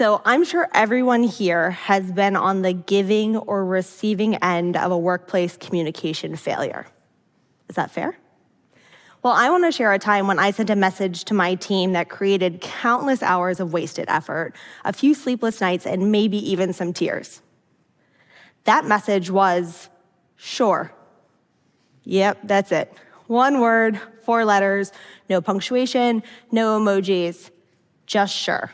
So I'm sure everyone here has been on the giving or receiving end of a workplace communication failure. Is that fair? Well, I want to share a time when I sent a message to my team that created countless hours of wasted effort, a few sleepless nights, and maybe even some tears. That message was, sure. Yep, that's it. One word, 4 letters, no punctuation, no emojis, just sure.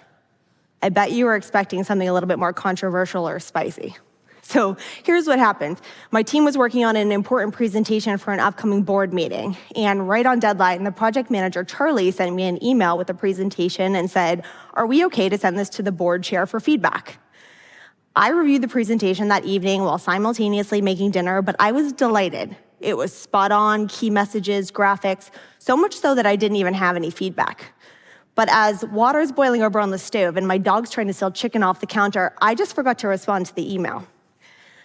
I bet you were expecting something a little bit more controversial or spicy. So here's what happened. My team was working on an important presentation for an upcoming board meeting, and right on deadline, the project manager, Charlie, sent me an email with the presentation and said, "Are we okay to send this to the board chair for feedback?" I reviewed the presentation that evening while simultaneously making dinner, but I was delighted. It was spot on, key messages, graphics, so much so that I didn't even have any feedback. But as water's boiling over on the stove and my dog's trying to steal chicken off the counter, I just forgot to respond to the email.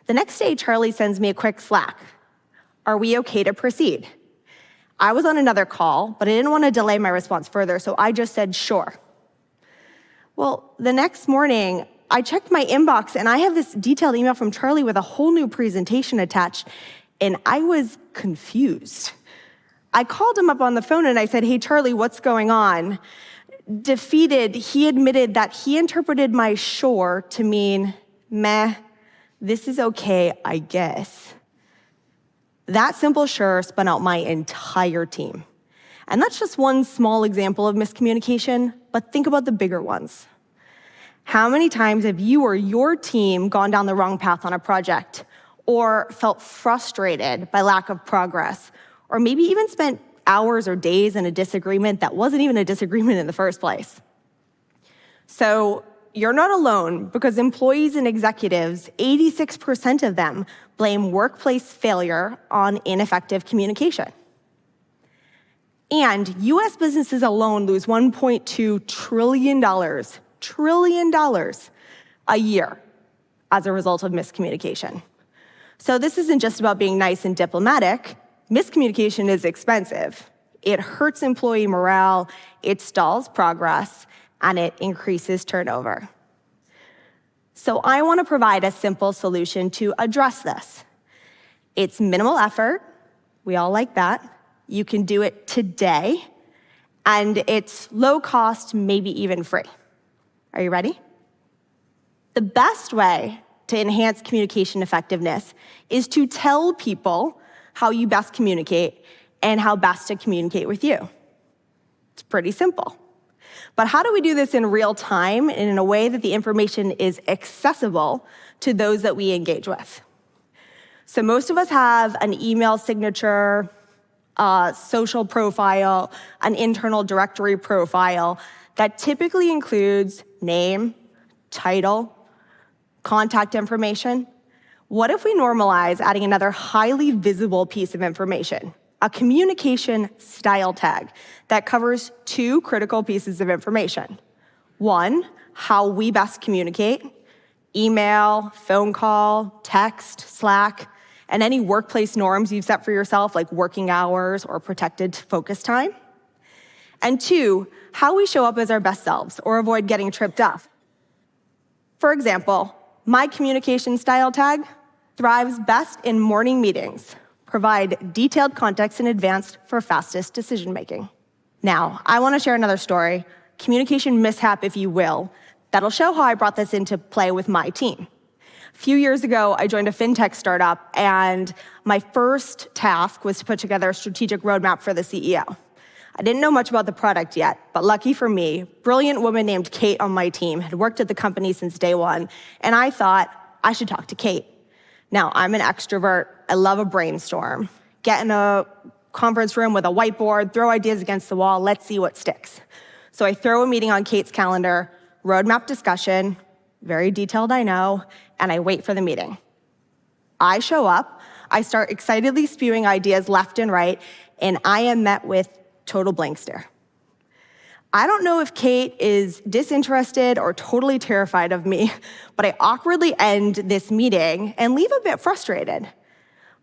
The next day, Charlie sends me a quick Slack. "Are we okay to proceed?" I was on another call, but I didn't want to delay my response further, so I just said, "Sure." Well, the next morning, I checked my inbox, and I have this detailed email from Charlie with a whole new presentation attached, and I was confused. I called him up on the phone, and I said, "Hey, Charlie, what's going on?" Defeated, he admitted that he interpreted my sure to mean, meh, this is okay, I guess. That simple sure spun out my entire team. And that's just one small example of miscommunication, but think about the bigger ones. How many times have you or your team gone down the wrong path on a project, or felt frustrated by lack of progress, or maybe even spent hours or days in a disagreement that wasn't even a disagreement in the first place? So you're not alone, because employees and executives, 86% of them blame workplace failure on ineffective communication. And US businesses alone lose $1.2 trillion a year as a result of miscommunication. So this isn't just about being nice and diplomatic. Miscommunication is expensive. It hurts employee morale, it stalls progress, and it increases turnover. So I want to provide a simple solution to address this. It's minimal effort. We all like that. You can do it today, and it's low cost, maybe even free. Are you ready? The best way to enhance communication effectiveness is to tell people how you best communicate and how best to communicate with you. It's pretty simple. But how do we do this in real time and in a way that the information is accessible to those that we engage with? So most of us have an email signature, a social profile, an internal directory profile that typically includes name, title, contact information. What if we normalize adding another highly visible piece of information, a communication style tag that covers 2 critical pieces of information? 1, how we best communicate, email, phone call, text, Slack, and any workplace norms you've set for yourself, like working hours or protected focus time. And 2, how we show up as our best selves or avoid getting tripped up. For example, my communication style tag thrives best in morning meetings. Provide detailed context in advance for fastest decision-making. Now, I want to share another story, communication mishap, if you will, that'll show how I brought this into play with my team. A few years ago, I joined a fintech startup, and my first task was to put together a strategic roadmap for the CEO. I didn't know much about the product yet, but lucky for me, a brilliant woman named Kate on my team had worked at the company since day one, and I thought I should talk to Kate. Now, I'm an extrovert. I love a brainstorm. Get in a conference room with a whiteboard, throw ideas against the wall, let's see what sticks. So I throw a meeting on Kate's calendar, roadmap discussion, very detailed, I know, and I wait for the meeting. I show up, I start excitedly spewing ideas left and right, and I am met with total blank stare. I don't know if Kate is disinterested or totally terrified of me, but I awkwardly end this meeting and leave a bit frustrated.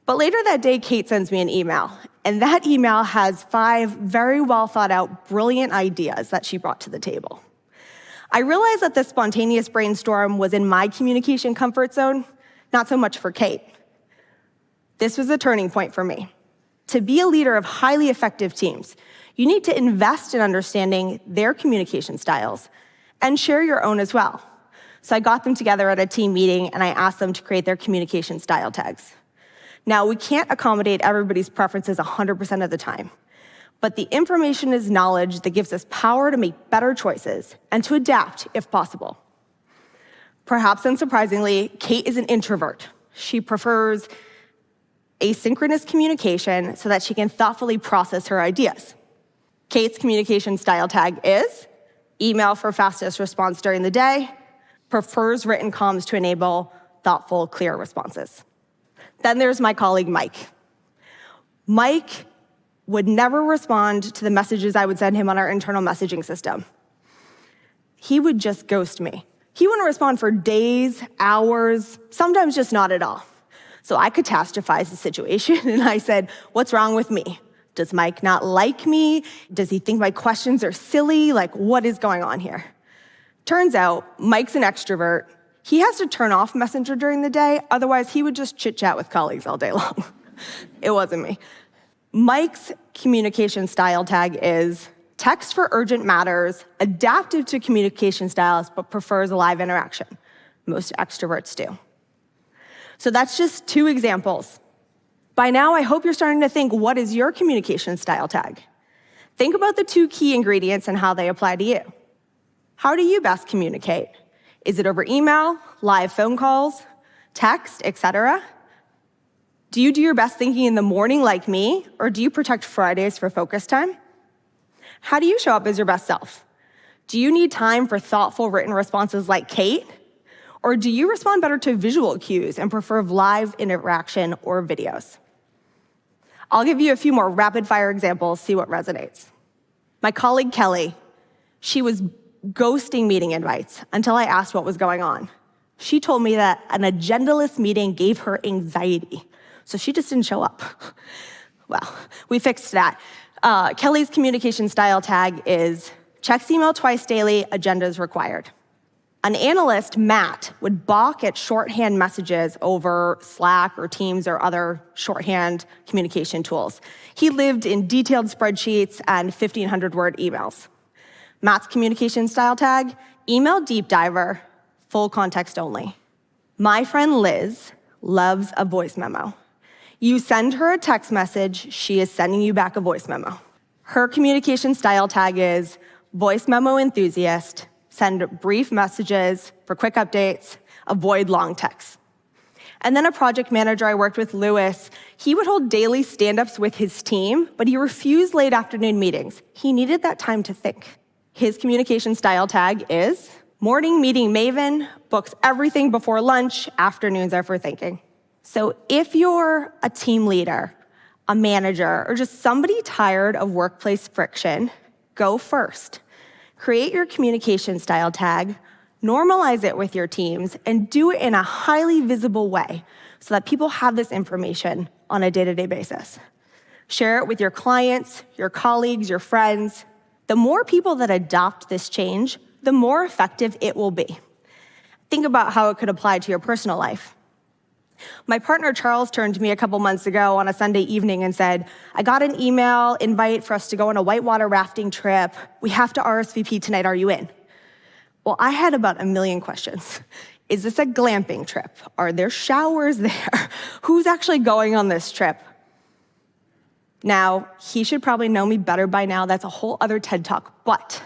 But later that day, Kate sends me an email, and that email has 5 very well thought out, brilliant ideas that she brought to the table. I realized that this spontaneous brainstorm was in my communication comfort zone, not so much for Kate. This was a turning point for me. To be a leader of highly effective teams, you need to invest in understanding their communication styles and share your own as well. So I got them together at a team meeting and I asked them to create their communication style tags. Now, we can't accommodate everybody's preferences 100% of the time, but the information is knowledge that gives us power to make better choices and to adapt if possible. Perhaps unsurprisingly, Kate is an introvert. She prefers asynchronous communication so that she can thoughtfully process her ideas. Kate's communication style tag is email for fastest response during the day, prefers written comms to enable thoughtful, clear responses. Then there's my colleague, Mike. Mike would never respond to the messages I would send him on our internal messaging system. He would just ghost me. He wouldn't respond for days, hours, sometimes just not at all. So I catastrophized the situation and I said, what's wrong with me? Does Mike not like me? Does he think my questions are silly? Like, what is going on here? Turns out, Mike's an extrovert. He has to turn off Messenger during the day, otherwise he would just chit-chat with colleagues all day long. It wasn't me. Mike's communication style tag is text for urgent matters, adaptive to communication styles, but prefers live interaction. Most extroverts do. So that's just 2 examples. By now, I hope you're starting to think, what is your communication style tag? Think about the 2 key ingredients and how they apply to you. How do you best communicate? Is it over email, live phone calls, text, etc.? Do you do your best thinking in the morning like me, or do you protect Fridays for focus time? How do you show up as your best self? Do you need time for thoughtful written responses like Kate? Or do you respond better to visual cues and prefer live interaction or videos? I'll give you a few more rapid-fire examples, see what resonates. My colleague, Kelly, she was ghosting meeting invites until I asked what was going on. She told me that an agendaless meeting gave her anxiety, so she just didn't show up. Well, we fixed that. Kelly's communication style tag is checks email twice daily, agendas required. An analyst, Matt, would balk at shorthand messages over Slack or Teams or other shorthand communication tools. He lived in detailed spreadsheets and 1,500-word emails. Matt's communication style tag, email deep diver, full context only. My friend Liz loves a voice memo. You send her a text message, she is sending you back a voice memo. Her communication style tag is voice memo enthusiast, send brief messages for quick updates, avoid long texts. And then a project manager I worked with, Lewis, he would hold daily stand-ups with his team, but he refused late afternoon meetings. He needed that time to think. His communication style tag is morning meeting maven, books everything before lunch, afternoons are for thinking. So if you're a team leader, a manager, or just somebody tired of workplace friction, go first. Create your communication style tag, normalize it with your teams, and do it in a highly visible way so that people have this information on a day-to-day basis. Share it with your clients, your colleagues, your friends. The more people that adopt this change, the more effective it will be. Think about how it could apply to your personal life. My partner, Charles, turned to me a couple months ago on a Sunday evening and said, I got an email invite for us to go on a whitewater rafting trip. We have to RSVP tonight. Are you in? Well, I had about 1 million questions. Is this a glamping trip? Are there showers there? Who's actually going on this trip? Now, he should probably know me better by now. That's a whole other TED Talk. But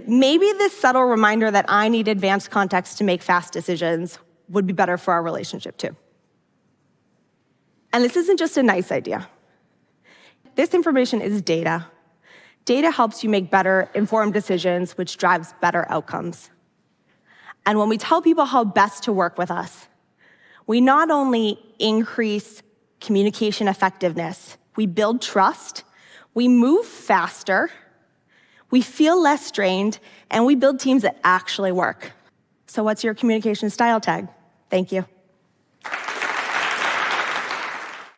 maybe this subtle reminder that I need advanced context to make fast decisions would be better for our relationship too. And this isn't just a nice idea. This information is data. Data helps you make better informed decisions, which drives better outcomes. And when we tell people how best to work with us, we not only increase communication effectiveness, we build trust, we move faster, we feel less strained, and we build teams that actually work. So what's your communication style tag? Thank you.